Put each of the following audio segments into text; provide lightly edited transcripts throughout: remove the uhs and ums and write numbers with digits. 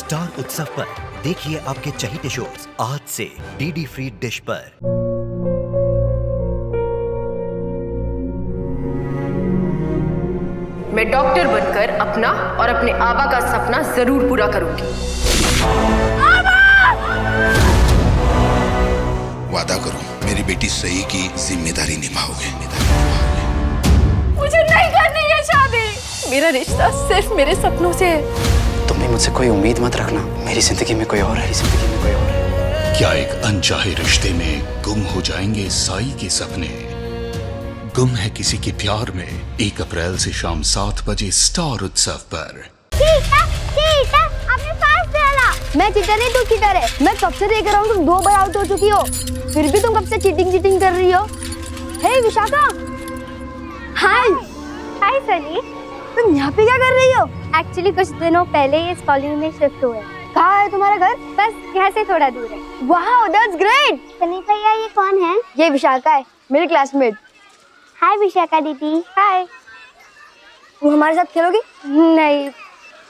Star उत्सव पर देखिए आपके चहीते शोज आज से डीडी फ्री डिश पर। मैं डॉक्टर बनकर अपना और अपने आबा का सपना जरूर पूरा करूंगी। वादा करो मेरी बेटी सही की जिम्मेदारी निभाओगे। मुझे नहीं करनी है शादी। मेरा रिश्ता सिर्फ मेरे सपनों से है। तुम भी मुझसे कोई उम्मीद मत रखना। मेरी जिंदगी में कोई और है, जिंदगी में कोई और है। क्या एक अनचाहे रिश्ते में गुम हो जाएंगे साई के सपने? गुम है किसी के प्यार में 1 अप्रैल से शाम 7 बजे स्टार उत्सव पर। आपने पास डाला। मैं चीटर नहीं, तू चीटर है। मैं कब से देख रहा हूँ तुम 2 बार आउट हो चुकी हो, फिर भी तुम कब से चीटिंग कर रही हो। हे विशाखा। हाय हाय सनी, तुम यहाँ पे क्या कर रही हो? एक्चुअली कुछ दिनों पहले ही इस कॉलोनी में शिफ्ट हुए। कहाँ है तुम्हारा घर? बस यहाँ से थोड़ा दूर है। वाह दैट्स ग्रेट। सनी भैया ये कौन है? ये विशाखा है, मेरी क्लासमेट। हाय विशाखा दीदी। हाय। तुम हमारे साथ खेलोगी? नहीं,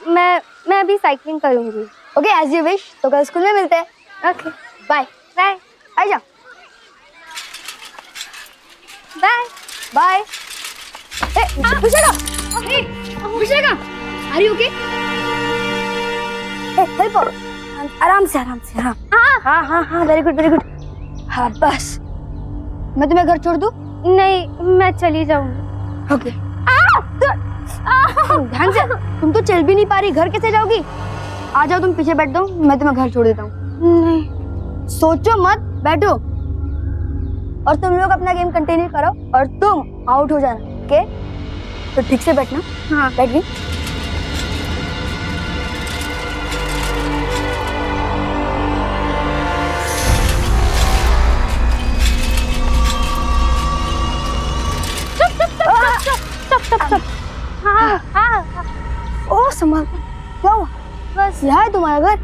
मैं अभी साइकिलिंग करूंगी। Okay as you wish. तो कल स्कूल में मिलते हैं। Okay bye bye. आजा। Bye bye. Vishakha, Vishakha, are you okay? Help आराम से हाँ हाँ हाँ हाँ वेरी गुड। हाँ बस मैं तुम्हें घर छोड़ दूँ? नहीं, मैं चली जाऊंगी। ओके। ध्यान से, तुम तो चल भी नहीं पा रही, घर कैसे जाओगी? आ जाओ, तुम पीछे बैठ दो, मैं तुम्हें घर छोड़ देता हूँ। नहीं, सोचो मत, बैठो। और तुम लोग अपना गेम कंटिन्यू करो और तुम आउट हो जाना। ओके? तो ठीक से बैठना। हाँ बैठ गई। चुप। हाँ। ओ संभाल, क्या हुआ? बस यहाँ है तुम्हारा घर?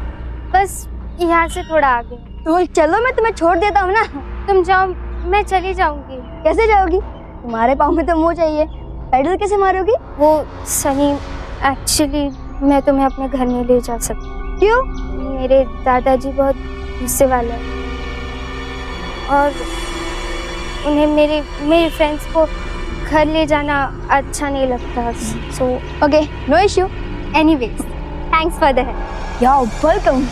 बस यहाँ से थोड़ा आगे। तो चलो, मैं तुम्हें छोड़ देता हूँ ना। तुम जाओ, मैं चली जाऊंगी। कैसे जाओगी? तुम्हारे पाँव में तो मोह चाहिए, पैडल कैसे मारोगी? वो सनी, एक्चुअली मैं तुम्हें अपने घर नहीं ले जा सकती। क्यों? मेरे दादाजी बहुत गुस्से वाले हैं और उन्हें मेरे फ्रेंड्स को घर ले जाना अच्छा नहीं लगता। So okay, no issue. Anyways, thanks for the help. You're welcome.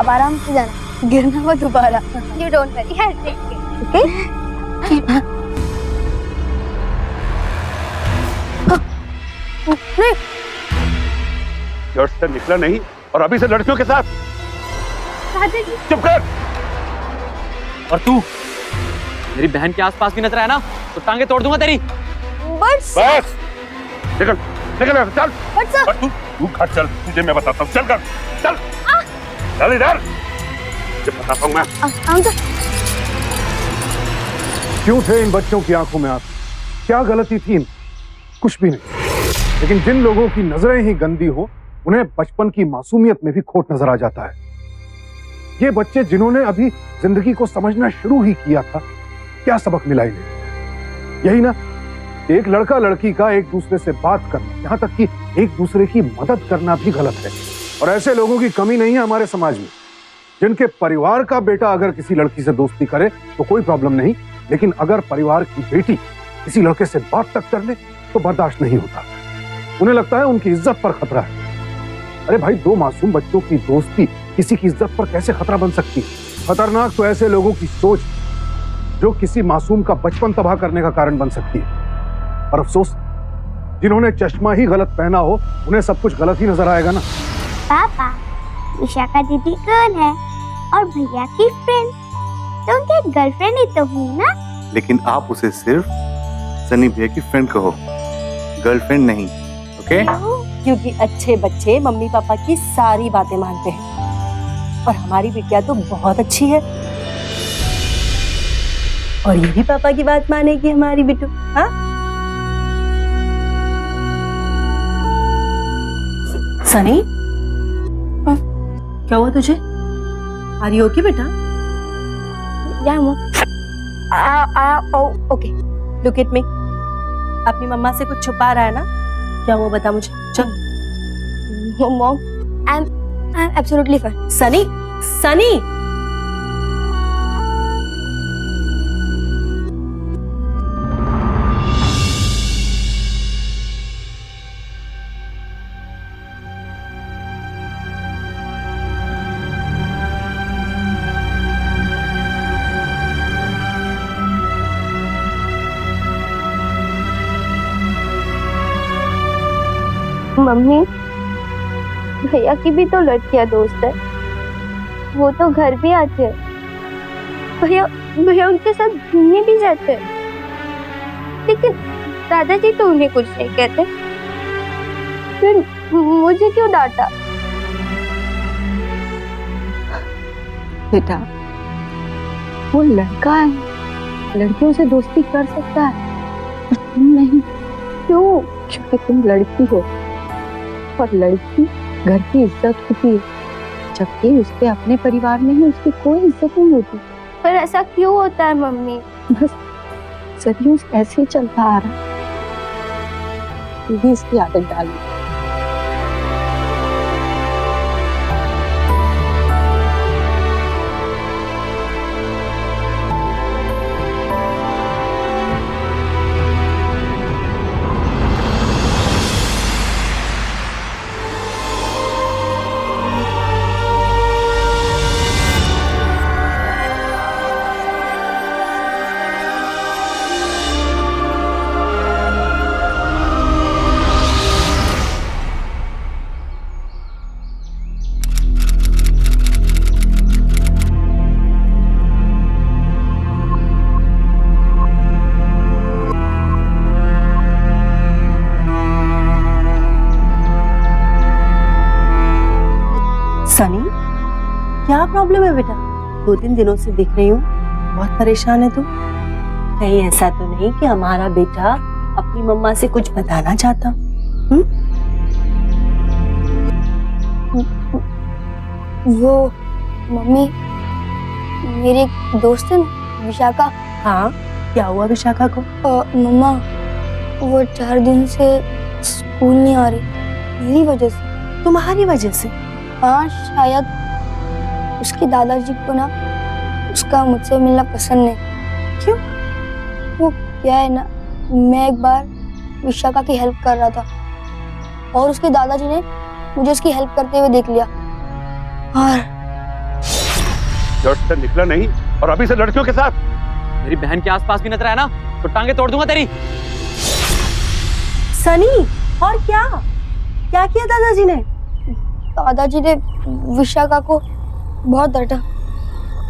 अब आराम से जाना, गिरना मत दोबारा। You don't worry, I will take care. Okay? नहीं, चर्च से निकला नहीं और अभी से लड़कियों के साथ। दादाजी, चुप कर। और तू मेरी बहन के आसपास भी नजर आया ना तो टांगे तोड़ दूंगा तेरी। बस निकल यहाँ से, चल। बस और तू घर चल, तुझे मैं बताता हूँ। चल कर, चल इधर, तुझे बताता हूँ मैं। आराम से। क्यों थे इन बच्चों की आंखों में आप? क्या गलती थी इनकी? कुछ भी नहीं। लेकिन जिन लोगों की नजरें ही गंदी हो, उन्हें बचपन की मासूमियत में भी खोट नजर आ जाता है। ये बच्चे जिन्होंने अभी जिंदगी को समझना शुरू ही किया था, क्या सबक मिला इन्हें? यही ना, एक लड़का लड़की का एक दूसरे से बात करना, यहाँ तक कि एक दूसरे की मदद करना भी गलत है। और ऐसे लोगों की कमी नहीं है हमारे समाज में। जिनके परिवार का बेटा अगर किसी लड़की से दोस्ती करे तो कोई प्रॉब्लम नहीं, लेकिन अगर परिवार की बेटी किसी लड़के से बात तक कर ले तो बर्दाश्त नहीं होता। उन्हें लगता है उनकी इज्जत पर खतरा है। अरे भाई, 2 मासूम बच्चों की दोस्ती किसी की इज्जत पर कैसे खतरा बन सकती है? खतरनाक तो ऐसे लोगों की सोच जो किसी मासूम का बचपन तबाह करने का कारण बन सकती है। और अफसोस, जिन्होंने चश्मा ही गलत पहना हो, उन्हें सब कुछ गलत ही नजर आएगा ना। पापा, विशाखा दीदी कौन है? और भैया की फ्रेंड, तो उनकी गर्लफ्रेंड ही तो हूँ ना। लेकिन आप उसे सिर्फ सनी भैया की फ्रेंड कहो, गर्लफ्रेंड नहीं। ओके? क्योंकि अच्छे बच्चे मम्मी पापा की सारी बातें मानते हैं और हमारी बिटिया तो बहुत अच्छी है और ये भी पापा की बात मानेगी हमारी बिट्टू। हाँ, सनी, क्या हुआ तुझे? आर यू ओके बेटा? या ओके। Look at me. अपनी मम्मा से कुछ छुपा रहा है ना? क्या हुआ बता मुझे। चल। Mom, I am absolutely fine. Sunny, Sunny, mummy, भैया की भी तो लड़कियां दोस्त है, वो तो घर भी आते हैं। भैया उनके साथ घूमने भी जाते हैं, लेकिन दादाजी तो उन्हें कुछ नहीं कहते। फिर मुझे क्यों डांटा? बेटा वो लड़का है, लड़कियों से दोस्ती कर सकता है, पर तुम नहीं। क्यों? क्योंकि तुम लड़की हो और लड़की घर की इज्जत होती है, जबकि उसके अपने परिवार में ही उसकी कोई इज्जत नहीं होती। पर ऐसा क्यों होता है मम्मी? बस सदियों से ऐसे ही चलता आ रहा, तू भी इसकी आदत डाली। सनी, क्या प्रॉब्लम है बेटा? 2-3 दिनों से दिख रही हूँ, बहुत परेशान है तू। कहीं ऐसा तो नहीं कि हमारा बेटा अपनी मम्मा से कुछ बताना चाहता? वो मम्मी, मेरी एक दोस्त है ना, विशाखा। हाँ, क्या हुआ विशाखा को? मम्मा, वो 4 दिन से स्कूल नहीं आ रही, मेरी वजह से। तुम्हारी वजह से? हाँ, शायद उसके दादाजी को ना उसका मुझसे मिलना पसंद नहीं। क्यों? वो क्या है ना, मैं एक बार विशाखा की हेल्प कर रहा था और उसके दादाजी ने मुझे उसकी हेल्प करते हुए देख लिया और चर्च से निकला नहीं और अभी से लड़कियों के साथ। मेरी बहन के आसपास भी नजर आया ना तो टांगे तोड़ दूंगा तेरी। सनी, और क्या क्या किया दादाजी ने? दादाजी ने विशाखा को बहुत डांटा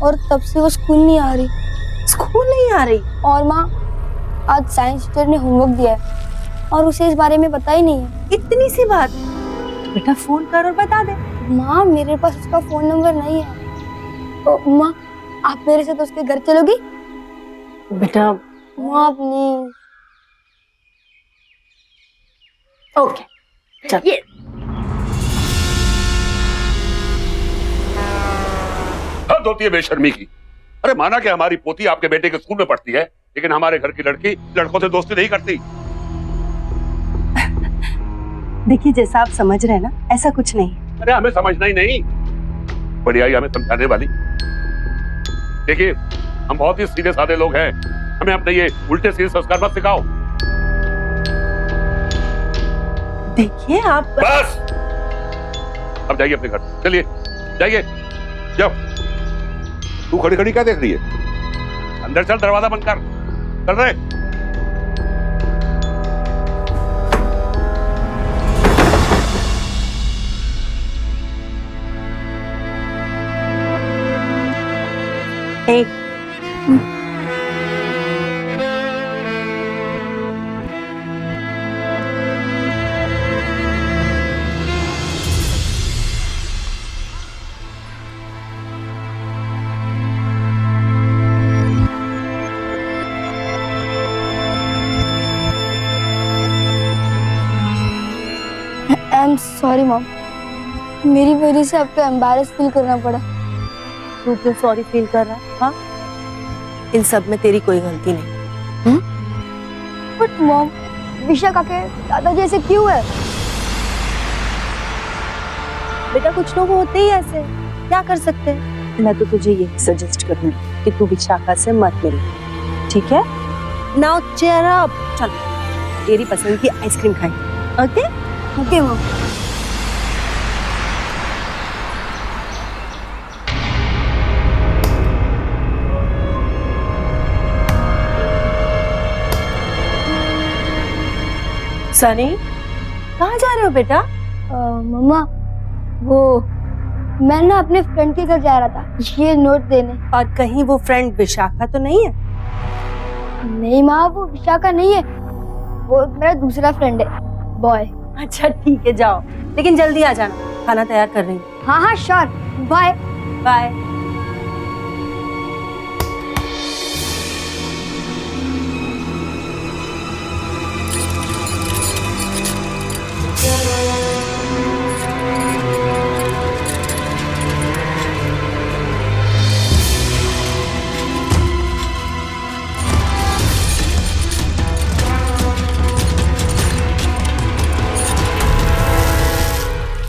और तब से वो स्कूल नहीं आ रही। स्कूल नहीं आ रही? और माँ, आज साइंस टीचर ने होमवर्क दिया है और उसे इस बारे में पता ही नहीं है। इतनी सी बात? बेटा फोन कर और बता दे। माँ, मेरे पास उसका फोन नंबर नहीं है। तो माँ, आप मेरे साथ उसके घर चलोगी? बेटा माँ प्लीज। ओके, चल। हद होती है बेशर्मी की। अरे माना कि हमारी पोती आपके बेटे के स्कूल में पढ़ती है, लेकिन हमारे घर की लड़की लड़कों से दोस्ती नहीं करती। देखिए, जैसा आप समझ रहे हैं ना, ऐसा कुछ नहीं। अरे हमें समझना ही नहीं, बड़ी आई हमें समझाने वाली। देखिए, हम बहुत ही सीधे साधे लोग हैं, हमें अपने ये उल्टे सीधे संस्कार मत सिखाओ। देखिए आप बस, अब जाइए अपने घर, चलिए जाइए। जाओ। तू खड़ी खड़ी क्या देख रही है? अंदर चल, दरवाजा बंद कर। चल रहे। एक आई एम सॉरी मॉम, मेरी वजह से आपको एम्बैरेस फील करना पड़ा। तू क्यों सॉरी फील कर रहा है? हाँ, इन सब में तेरी कोई गलती नहीं। बट मॉम, विशाखा के दादाजी ऐसे क्यों है? बेटा कुछ लोग होते ही ऐसे, क्या कर सकते हैं। मैं तो तुझे ये सजेस्ट करूंगी कि तू विशाखा से मत मिल, ठीक है। नाउ चेयर अप, चल तेरी पसंद की आइसक्रीम खाएंगे। Okay okay mom. सनी कहाँ जा रहे हो बेटा? मम्मा वो मैं ना अपने फ्रेंड के घर जा रहा था ये नोट देने। और कहीं वो फ्रेंड विशाखा तो नहीं है? नहीं माँ, वो विशाखा नहीं है, वो मेरा दूसरा फ्रेंड है, बॉय। अच्छा ठीक है, जाओ लेकिन जल्दी आ जाना, खाना तैयार कर रही हूँ। हाँ हाँ श्योर, बाय बाय।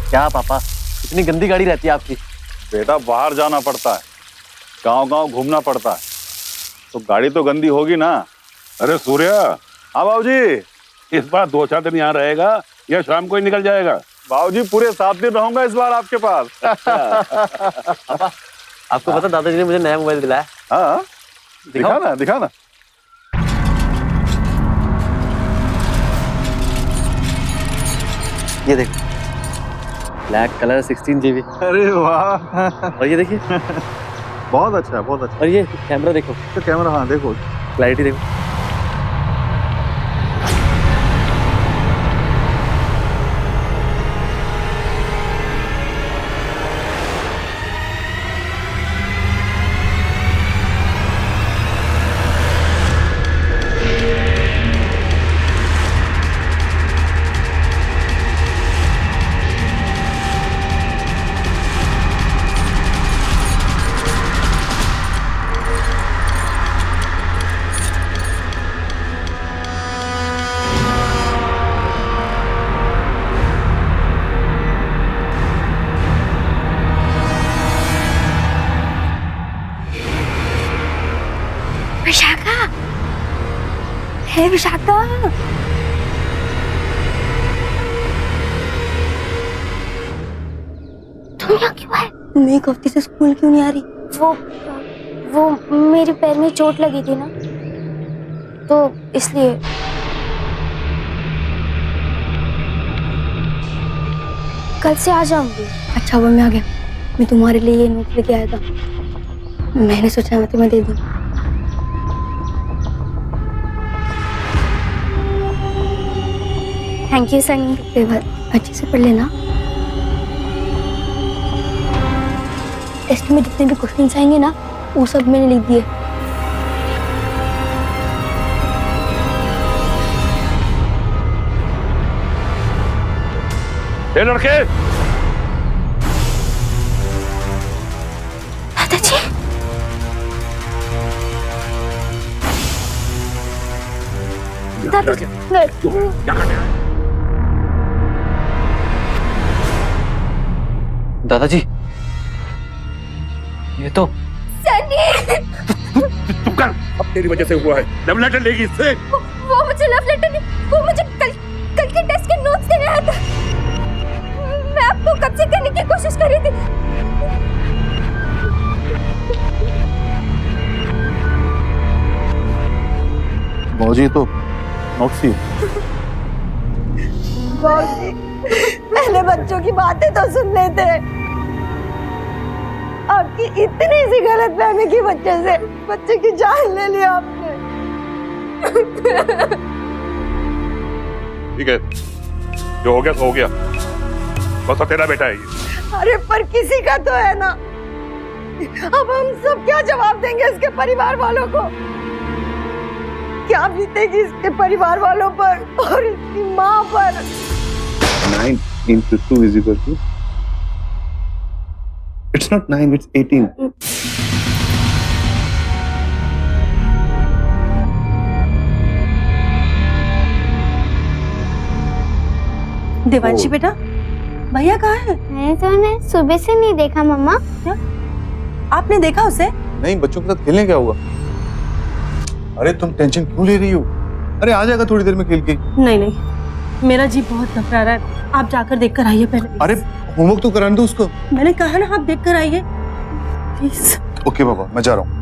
क्या पापा, इतनी गंदी गाड़ी रहती है आपकी? बेटा बाहर जाना पड़ता है, गांव-गांव घूमना पड़ता है, तो गाड़ी तो गंदी होगी ना। अरे सूर्या। हाँ बाबूजी। इस बार 2-4 दिन यहाँ रहेगा या शाम को ही निकल जाएगा? बाबूजी पूरे 7 दिन रहूंगा इस बार आपके पास। पापा, आपको पता दादाजी ने मुझे नया मोबाइल दिलाया? हाँ दिखा ना। ये देखो, ब्लैक कलर 16 GB। अरे वाह। और ये देखिए बहुत अच्छा है, बहुत अच्छा। और ये कैमरा देखो। तो कैमरा, हाँ देखो, क्लैरिटी देखो। विशाखा, हे विशाखा, तुम यहाँ क्यों आए? तुम एक हफ्ते से स्कूल क्यों नहीं आ रही? वो मेरे पैर में चोट लगी थी ना, तो इसलिए। कल से आ जाऊंगी। अच्छा हुआ मैं आ गया, मैं तुम्हारे लिए ये नोट लेके आया था, मैंने सोचा मैं तुम्हें दे दूं। Thank you Sunny. पेपर अच्छे से पढ़ लेना, टेस्ट में जितने भी क्वेश्चंस आएंगे ना वो सब मैंने लिख दिए। ए लड़के, दादाजी, दादाजी, दादाजी, ये तो चुप कर, अब तेरी वजह से हुआ है। लव लेटर लेगी इससे? वो मुझे लव लेटर नहीं, वो मुझे कल के टेस्ट के नोट्स देने आया था। मैं आपको कब से करने की कोशिश कर रही थी। बाबूजी तो नोट्स ही। पहले बच्चों की बातें तो सुन लेते। आपकी इतनी सी गलतफहमी की वजह से बच्चे की जान ले लिया आपने। ठीक है, जो हो गया सो हो गया, बस तेरा बेटा है ये। अरे पर किसी का तो है ना, अब हम सब क्या जवाब देंगे इसके परिवार वालों को? क्या बीतेगी इसके परिवार वालों पर और इसकी माँ पर? 9 into 2 is equal to. It's not 9, it's 18. Devanshi बेटा, भैया कहाँ है? मैंने तो उन्हें सुबह से नहीं देखा मम्मा। क्या? आपने देखा उसे? नहीं, बच्चों के साथ खेलने क्या हुआ? अरे तुम टेंशन क्यों ले रही हो? अरे आ जाएगा थोड़ी देर में खेल के। नहीं नहीं, मेरा जी बहुत घबरा रहा है, आप जाकर देख कर आइए पहले। अरे होमवर्क तो कराने दो उसको। मैंने कहा ना, आप देख कर आइए प्लीज। ओके बाबा, मैं जा रहा हूँ।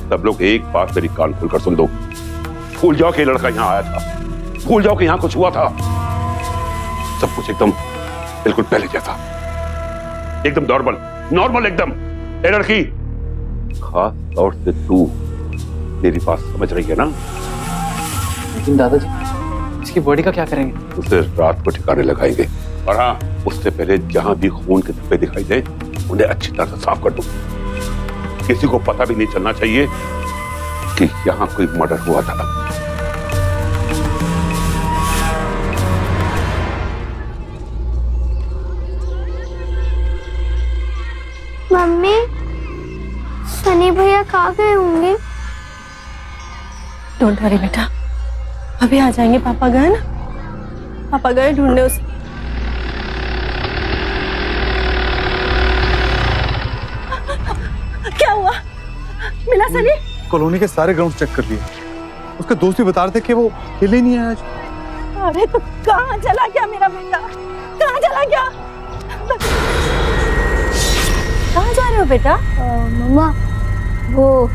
सब लोग एक बात मेरी कान खोलकर सुन दो। भूल जाओ कि लड़का यहाँ आया था, भूल जाओ कि यहाँ कुछ हुआ था। सब कुछ एकदम बिल्कुल पहले जैसा, एकदम नॉर्मल एकदम। ए लड़की, खास तौर से तू मेरी बात समझ रही है ना? लेकिन दादाजी, इसकी बॉडी का क्या करेंगे? उसे रात को ठिकाने लगाएंगे, और हाँ, उससे पहले जहां भी खून के धब्बे दिखाई दे उन्हें अच्छी तरह से साफ कर दो। किसी को पता भी नहीं चलना चाहिए कि यहाँ कोई मर्डर हुआ था। मम्मी, सनी भैया कहाँ गए होंगे? डोंट वरी बेटा, अभी आ जाएंगे। पापा गए ना, पापा गए ढूंढने उसे। क्या हुआ? मिला सनी? कॉलोनी के सारे ग्राउंड चेक कर लिए, उसके दोस्त भी बता रहे थे कि वो खेले नहीं आया आज। अरे तो कहाँ चला गया मेरा बेटा? कहाँ चला गया? कहाँ जा रहे हो बेटा? मम्मा, वो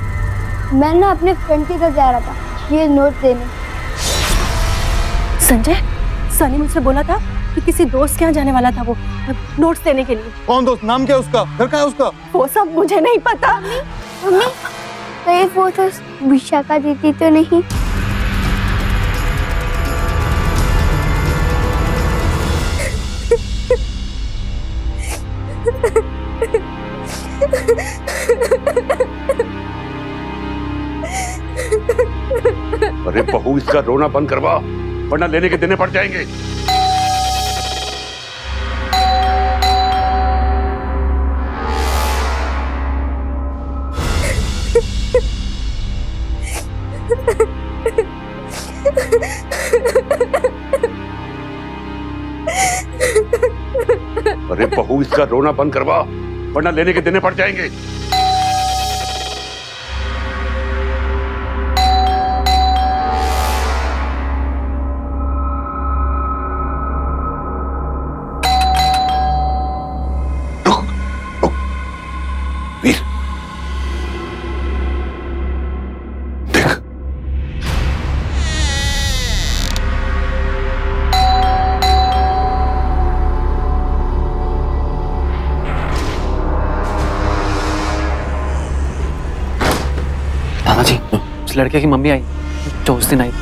मैं ना अपने फ्रेंड के घर जा रहा था ये नोट देने। संजय, सनी मुझसे बोला था कि किसी दोस्त के यहाँ जाने वाला था वो नोट्स देने के लिए। कौन दोस्त? नाम क्या है उसका? घर कहाँ है उसका? वो सब मुझे नहीं पता। मम्मी, कहीं वो तो विशाखा दीदी तो नहीं? अरे बहू, इसका रोना बंद करवा, वरना लेने के देने पड़ जाएंगे। अरे बहू, इसका रोना बंद करवा, वरना लेने के देने पड़ जाएंगे। वीर, देख, दादाजी, उस लड़के की मम्मी आई जो उस दिन आई।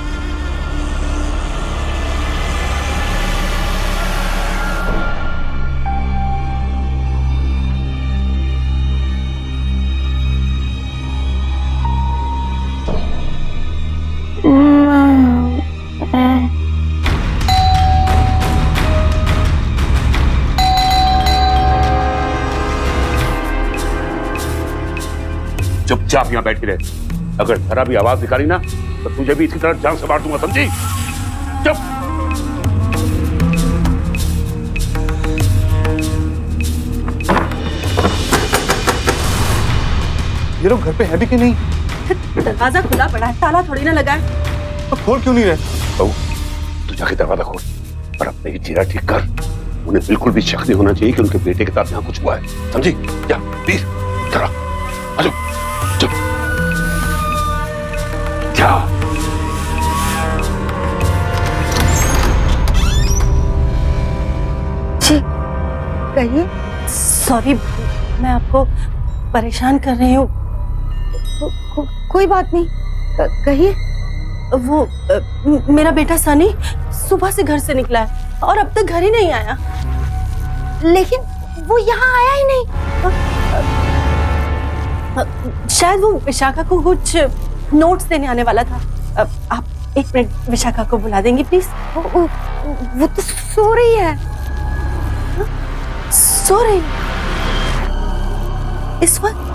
चुपचाप यहाँ बैठी रहे। अगर जरा भी आवाज निकाली ना तो तुझे भी इसी तरह जान से मार दूंगा, समझी? चुप। ये लोग घर पे है भी कि नहीं? दरवाजा खुला पड़ा है, ताला थोड़ी ना लगा है। तो खोल क्यों नहीं रहे? बहू, तू जाके दरवाजा खोल और अपने ही चेहरा ठीक कर। उन्हें बिल्कुल भी शक नहीं होना चाहिए कि उनके बेटे के साथ यहाँ कुछ हुआ है, समझी? जा वीर, जरा आ जाओ। चुप, जा। जी, कहिए। सॉरी, मैं आपको परेशान कर रही हूँ। कोई बात नहीं, कहिए। वो मेरा बेटा सनी सुबह से घर से निकला है और अब तक घर ही नहीं आया। लेकिन वो यहाँ आया ही नहीं। शायद वो विशाखा को कुछ नोट्स देने आने वाला था। आप एक मिनट विशाखा को बुला देंगी प्लीज? वो तो सो रही है। सो रही इस वक्त?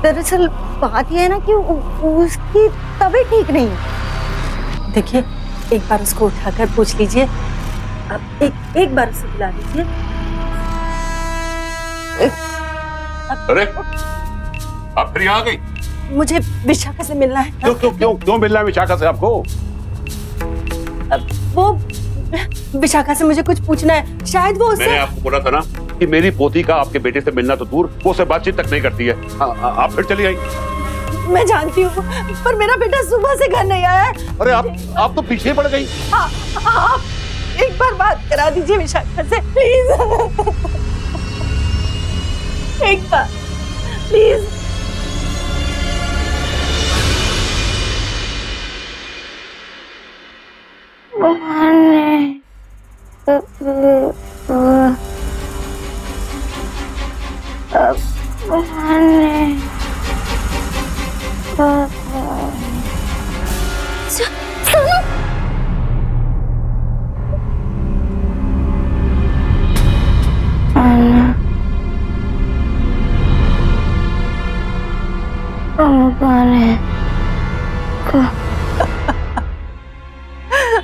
दरअसल बात यह है ना कि उसकी तबीयत ठीक नहीं है। देखिए, एक बार उसको उठाकर पूछ लीजिए। अब एक बार उसे बुला लीजिए। अरे आप फिर यहाँ आ गई? मुझे विशाखा से मिलना है। क्यों मिलना है विशाखा से आपको? वो विशाखा से मुझे कुछ पूछना है। शायद वो उससे... मैंने आपको बोला था ना कि मेरी पोती का आपके बेटे से मिलना तो दूर, वो उससे बातचीत तक नहीं करती है। आप फिर चली आई। मैं जानती हूँ, पर मेरा बेटा सुबह से घर नहीं आया है। अरे आप तो पीछे पड़ गई। आप एक बार बात करा दीजिए विशाखा से प्लीज। एक बार प्लीज।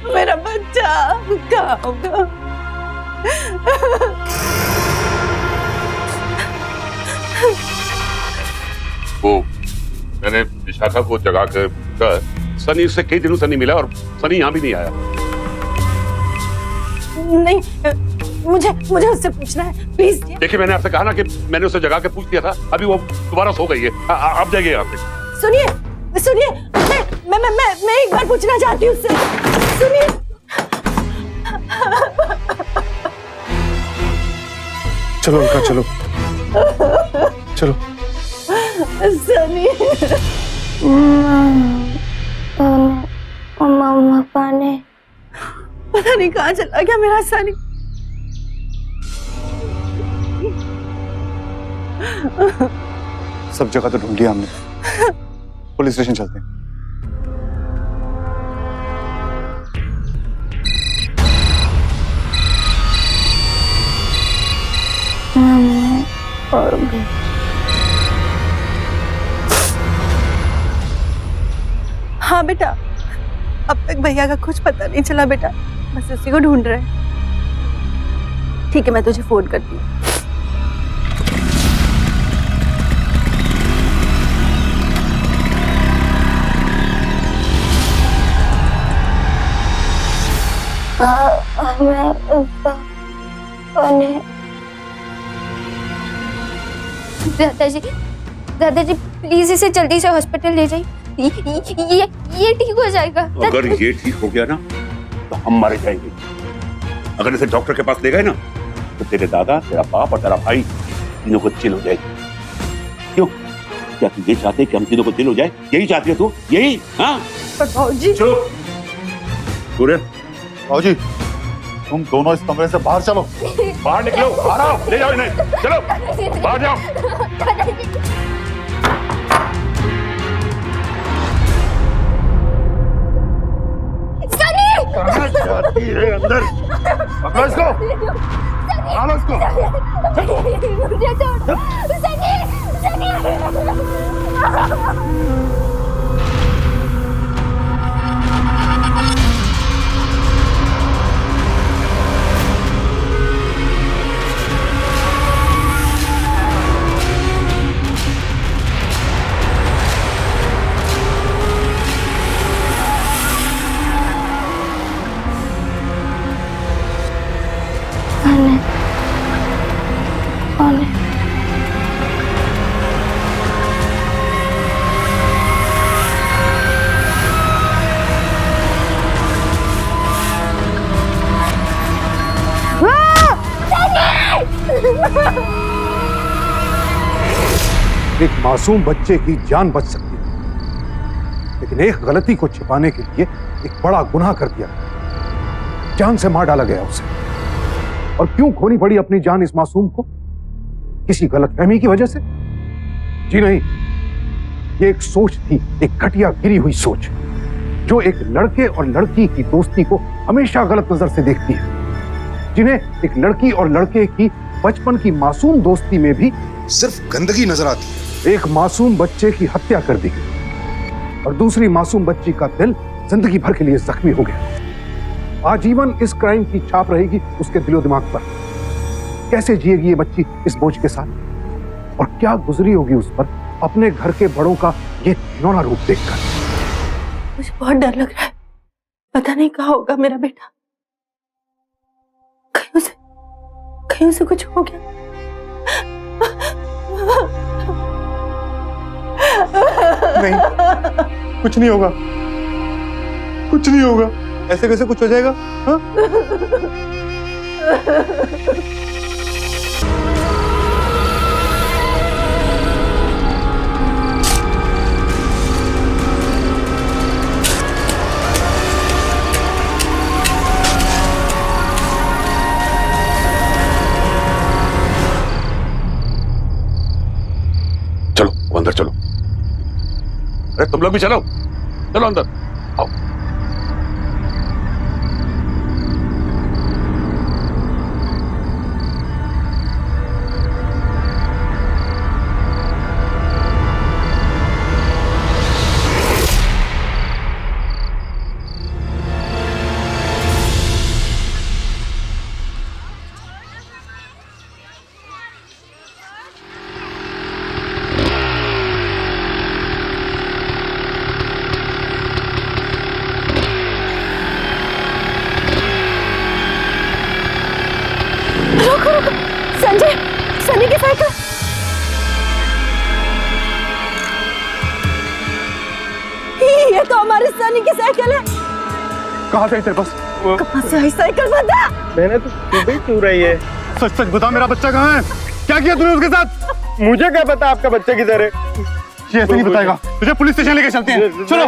मेरा बच्चा कहाँ होगा? वो मैंने विशाखा को जगा कर सनी से कई दिनों से नहीं मिला और सनी यहाँ भी नहीं आया। नहीं, मुझे उससे पूछना है प्लीज। देखिए, मैंने आपसे कहा ना कि मैंने उसे जगा के पूछ लिया था। अभी वो दोबारा सो गई है। आप जाइए यहाँ से। सुनिए, मैं एक बार पूछना चाहती हूँ उससे। सुनिए। चलो अलका, चलो चलो। सनी। मम्मा पाने पता नहीं कहाँ चला गया मेरा सनी। सब जगह तो ढूंढ लिया हमने। पुलिस स्टेशन चलते हैं। और भी हाँ बेटा, अब तक भैया का कुछ पता नहीं चला बेटा, बस उसी को ढूंढ रहे हैं। ठीक है, मैं तुझे फोन करती हूँ। दादाजी प्लीज इसे जल्दी से हॉस्पिटल ले जाइए। ये ठीक हो जाएगा। अगर ये ठीक हो गया ना तो हम मारे जाएंगे। अगर इसे डॉक्टर के पास ले गए ना तो तेरे दादा, तेरा बाप और तेरा भाई तीनों को चिल हो जाएगी। क्यों? क्या तू ये चाहते कि हम तीनों को चिल हो जाए? यही चाहती है तू? यही? हाँ? बाबूजी। चुप। सूर्य। बाबूजी, तुम दोनों इस कमरे से बाहर चलो। बाहर निकलो, बाहर आओ, ले जाओ इन्हें। चलो बाहर जाओ। कहाँ जाती है अंदर? पकड़ो इसको। पकड़ो इसको। मुझे छोड़ो। सनी। एक मासूम बच्चे की जान बच सकती है, लेकिन एक गलती को छिपाने के लिए एक बड़ा गुनाह कर दिया, जान से मार डाला गया उसे। और क्यों खोनी पड़ी अपनी जान इस मासूम को? किसी गलतफहमी की वजह से? जी नहीं, ये एक सोच थी, एक घटिया गिरी हुई सोच, जो एक लड़के और लड़की की दोस्ती को हमेशा गलत नजर से देखती है, जिन्हें एक लड़की और लड़के की बचपन की मासूम दोस्ती में भी सिर्फ गंदगी नजर आती है। एक मासूम बच्चे की हत्या कर दी गई और दूसरी मासूम बच्ची का दिल जिंदगी भर के लिए जख्मी हो गया। आजीवन इस क्राइम की छाप रहेगी उसके दिलो दिमाग पर। कैसे जिएगी ये बच्ची इस बोझ के साथ, और क्या गुजरी होगी उस पर अपने घर के बड़ों का ये घिनौना रूप देखकर। मुझे बहुत डर लग रहा है, पता नहीं कहाँ होगा मेरा बेटा। कहीं उसे कुछ हो गया। नहीं, कुछ नहीं होगा, कुछ नहीं होगा। ऐसे कैसे कुछ हो जाएगा? हाँ? चलो अंदर चलो। अरे तुम लोग भी चलो, चलो अंदर आओ। संजय, सनी की साइकिल। ये तो हमारी सनी की साइकिल है। कहाँ से आई तेरे पास? कहाँ से आई साइकिल? बता। मैंने तो सुबह क्यों रही है? सच सच बता, मेरा बच्चा कहाँ है? क्या किया तूने उसके साथ? मुझे क्या पता आपका बच्चा किधर है? ये ऐसे नहीं बताएगा, तुझे पुलिस स्टेशन लेके चलते हैं। चलो।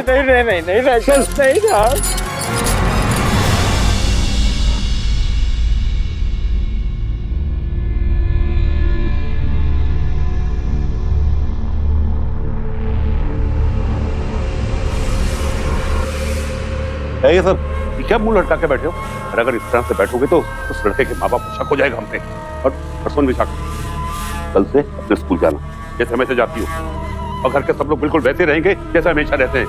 नहीं। ये सब क्या मुंह लटका के बैठे हो? और अगर इस तरह से बैठोगे तो उस लड़के के माँ बाप को शक हो जाएगा हमने। और परसों भी शक, कल से अपने स्कूल जाना जैसे हमेशा जाती हो, और घर के सब लोग बिल्कुल वैसे रहेंगे जैसे हमेशा रहते हैं।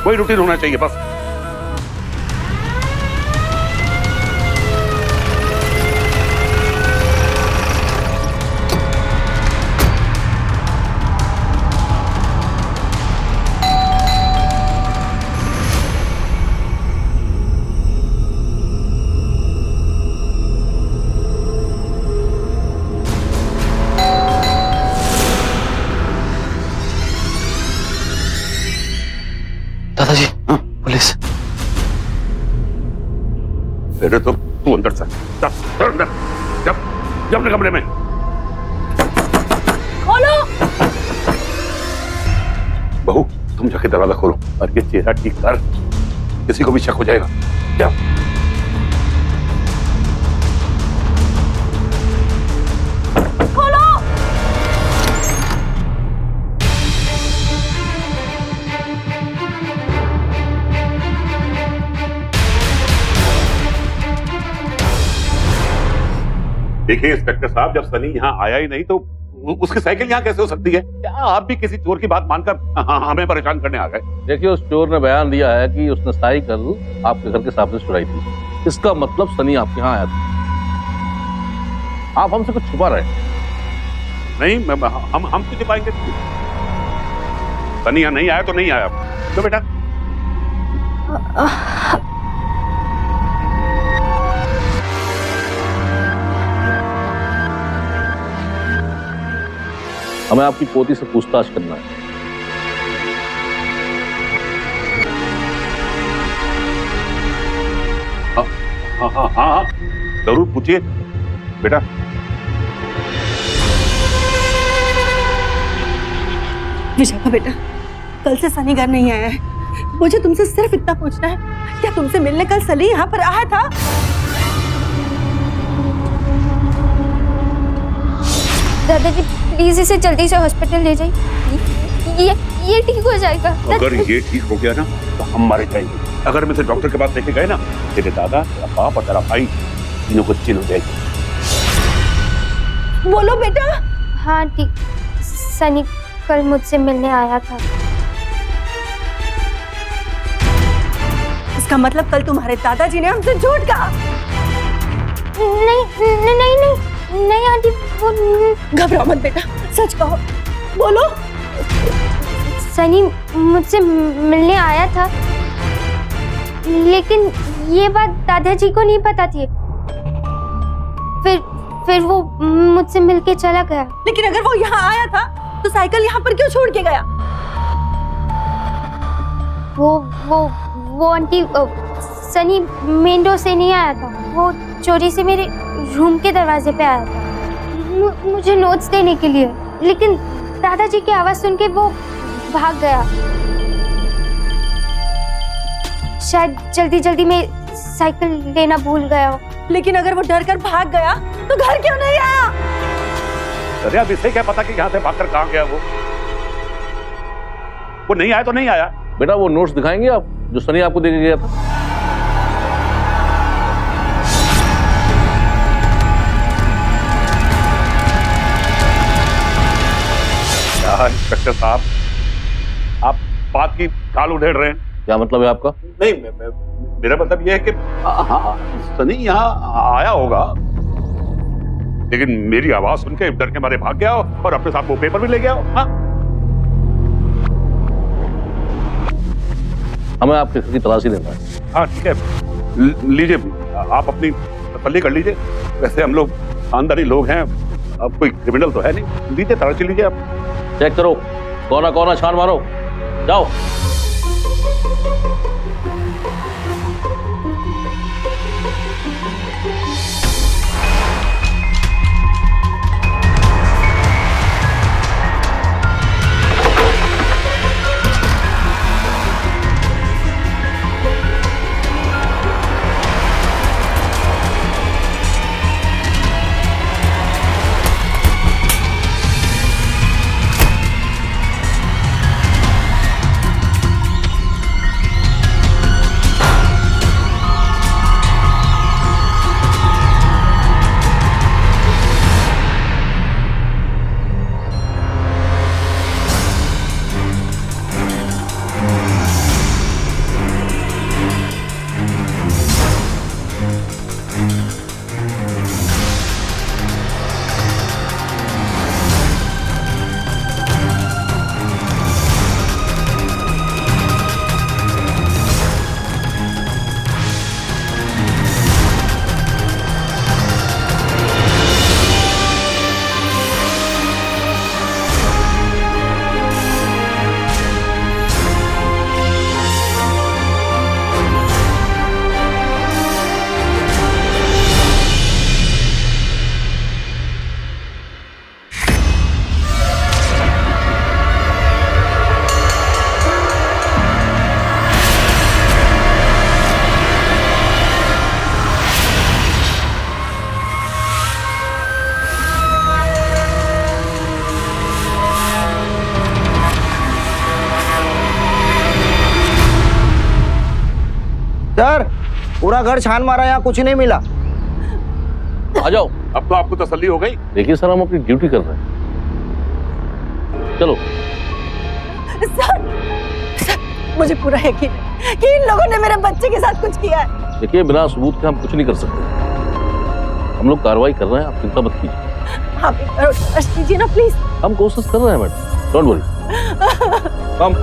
वही रूटीन होना चाहिए बस। दादाजी, पुलिस। अरे तो तू अंदर से अंदर जब अपने कमरे में। खोलो। बहू तुम जाके दरवाजा खोलो और ये चेहरा ठीक कर, किसी को भी शक हो जाएगा। क्या? देखिए इंस्पेक्टर साहब, जब सनी यहाँ आया ही नहीं तो उसकी साइकिल यहाँ कैसे हो सकती है? क्या आप भी किसी चोर की बात मानकर हमें परेशान करने आ गए? देखिए उस चोर ने बयान दिया है कि उसने साइकिल आपके घर के सामने चुराई थी। इसका मतलब सनी आपके यहाँ आया था। आप हमसे कुछ छुपा रहे हैं। नहीं, हम तो छिपाएंगे। सनी यहाँ नहीं आया तो नहीं आया। तो बेटा हमें आपकी पोती से पूछताछ करना है। हाँ, जरूर पूछिए बेटा। विशाखा बेटा, कल से सनी घर नहीं आया है। मुझे तुमसे सिर्फ इतना पूछना है, क्या तुमसे मिलने कल सनी यहाँ पर आया था? दादाजी प्लीज इसे जल्दी से हॉस्पिटल ले जाइए, ये ठीक हो जाएगा। अगर ये ठीक हो गया ना तो हम मारे जाएंगे। अगर हम इसे डॉक्टर के पास लेके गए ना, तेरे दादा, तेरा बाप और तेरा भाई तीनों को चीन हो जाएगी। बोलो बेटा। हाँ ठीक, सनी कल मुझसे मिलने आया था। इसका मतलब कल तुम्हारे दादाजी ने हमसे झूठ कहा? नहीं आंटी, वो घबराओ मत बेटा, सच कहो, बोलो। सनी मुझसे मिलने आया था, लेकिन ये बात दादाजी को नहीं पता थी। फिर वो मुझसे मिलके चला गया। लेकिन अगर वो यहाँ आया था तो साइकिल यहाँ पर क्यों छोड़ के गया? वो आंटी, सनी मेन डोर से नहीं आया था, वो चोरी से मेरे रूम के दरवाजे पे आया था मुझे नोट्स देने के लिए, लेकिन दादाजी की आवाज सुन के वो भाग गया। शायद जल्दी में साइकिल लेना भूल गया हो। लेकिन अगर वो डर कर भाग गया तो घर क्यों नहीं आया? अरे अब इसे क्या पता कि यहाँ से भागकर कहाँ गया वो नहीं आया तो नहीं आया। बेटा वो नोट्स दिखाएंगे आप जो सनी आपको देके गया था? इंस्पेक्टर साहब, आप बात की खाल उधेड़ रहे हैं। क्या मतलब है आपका? नहीं, मेरा मतलब यह है कि हाँ, सनी यहाँ आया होगा, लेकिन मेरी आवाज सुन के डर के मारे भाग गया और अपने साथ वो पेपर भी ले गया। हाँ? हमें आपके घर की तलाशी लेना है। हाँ ठीक है, लीजिए, आप अपनी तसल्ली कर लीजिए। वैसे हम लोग खानदानी लोग हैं, अब कोई क्रिमिनल तो है नहीं। लीजिए, तलाशी लीजिए आप। चेक करो, कोना छान मारो, जाओ। सर, पूरा घर छान मारा, यहाँ कुछ नहीं मिला। आ जाओ। अब तो आपको तसल्ली हो गई। देखिए सर, हम अपनी ड्यूटी कर रहे हैं। चलो। सर, मुझे पूरा यकीन है कि इन लोगों ने मेरे बच्चे के साथ कुछ किया है। देखिए, बिना सबूत के हम कुछ नहीं कर सकते। हम लोग कार्रवाई कर रहे हैं, आप चिंता मत कीजिए। आप एक बार ट्रस्ट कीजिए ना प्लीज। हम कोशिश कर रहे हैं madam, don't worry. Come.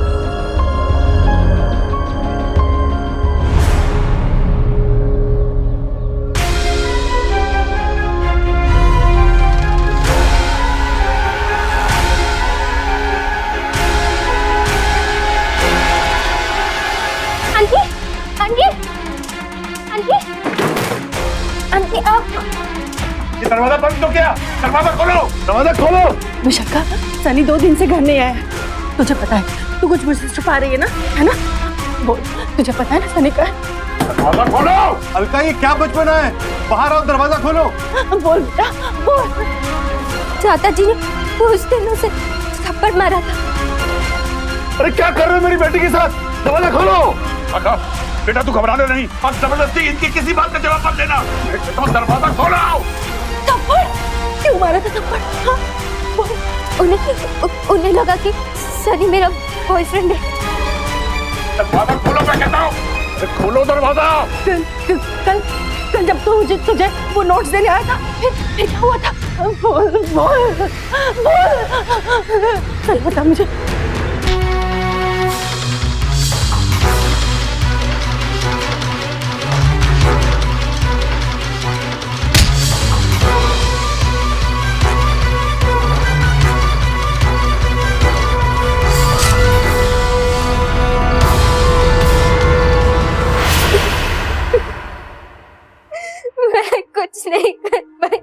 Aunty आप ये दरवाजा बंद तो क्या? दरवाजा खोलो, दरवाजा खोलो। विशाखा, सनी 2 दिन से घर नहीं आया, तुझे पता है तू कुछ मुझसे छुपा रही है ना बोल, तुझे पता है ना सनी का दरवाजा खोलो। अलका ये क्या बचपना है, बाहर आओ, दरवाजा खोलो। बोल बेटा बोल। चाचा जी ने उस दिन उसे थप्पड़ मारा था। अरे क्या कर रहे हो मेरी बेटी के साथ, दरवाजा खोलो। काका बेटा तू घबराना नहीं, अब जबरदस्ती इनकी किसी बात का जवाब मत देना। तो दरवाजा खोलो। थप्पड़ क्यों मारा था थप्पड़? हाँ? उन्हें लगा कि सनी मेरा बॉयफ्रेंड है। दरवाजा खोलो मैं कहता हूँ। खोलो दरवाजा। कल जब तुझे वो नोट्स देने आया था फिर क्या हुआ था? बोल चल बता मुझे। मैं कुछ नहीं कर पाई।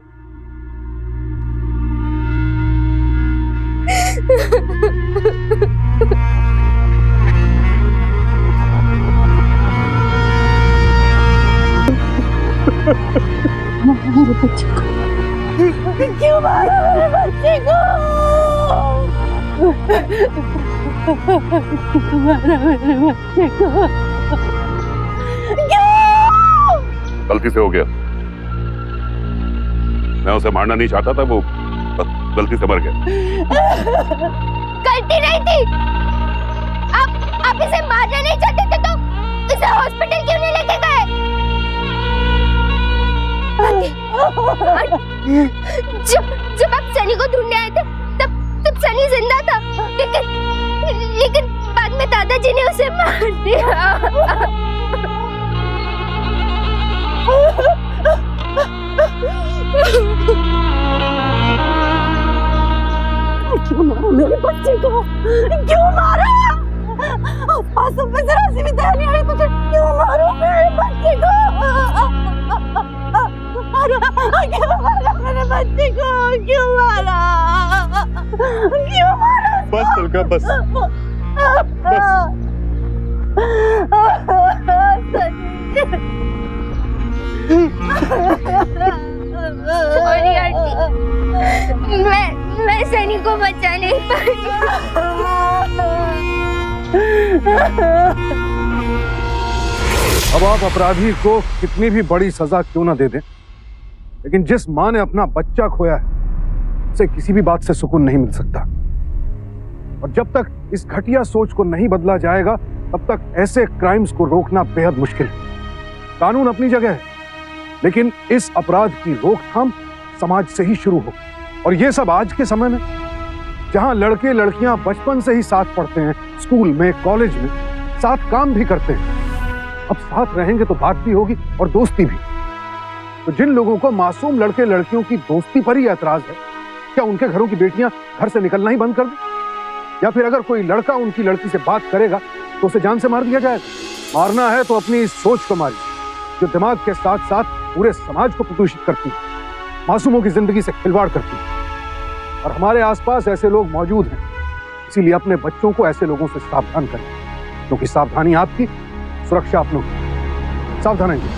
मेरे बच्चे को क्यों मारा मेरे बच्चे को? क्यों मारा मेरे बच्चे को? क्यों? गलती से हो गया, मैं उसे मारना नहीं चाहता था, वो गलती से मर गया। गलती नहीं थी। आप इसे मारना नहीं चाहते थे तो इसे हॉस्पिटल क्यों नहीं लेके गए? जब आप सनी को ढूंढने आए थे तब सनी जिंदा था, लेकिन बाद में दादाजी ने उसे मार दिया। क्यों मारा मेरे बच्चे को? क्यों मारा? आंसू पे जरा सी भी दया नहीं आई तुझे? क्यों मारो मेरे बच्चे को? क्यों मारा मेरे बच्चे को? क्यों मारा? क्यों मारा? बस अलका बस सॉरी आंटी, मैं सनी को बचा नहीं पाई। अब आप अपराधी को कितनी भी बड़ी सजा क्यों ना दे दें, लेकिन जिस मां ने अपना बच्चा खोया है उसे किसी भी बात से सुकून नहीं मिल सकता। और जब तक इस घटिया सोच को नहीं बदला जाएगा तब तक ऐसे क्राइम्स को रोकना बेहद मुश्किल है। कानून अपनी जगह है, लेकिन इस अपराध की रोकथाम समाज से ही शुरू हो। और ये सब आज के समय में, जहां लड़के लड़कियां बचपन से ही साथ पढ़ते हैं, स्कूल में कॉलेज में साथ काम भी करते हैं, अब साथ रहेंगे तो बात भी होगी और दोस्ती भी। तो जिन लोगों को मासूम लड़के लड़कियों की दोस्ती पर ही ऐतराज है, क्या उनके घरों की बेटियां घर से निकलना ही बंद कर दें? या फिर अगर कोई लड़का उनकी लड़की से बात करेगा तो उसे जान से मार दिया जाएगा? मारना है तो अपनी इस सोच को मारिए जो दिमाग के साथ साथ पूरे समाज को प्रदूषित करती है, मासूमों की जिंदगी से खिलवाड़ करती है। और हमारे आसपास ऐसे लोग मौजूद हैं, इसीलिए अपने बच्चों को ऐसे लोगों से सावधान करें, क्योंकि सावधानी आपकी, सुरक्षा अपनों की। सावधान रहिए।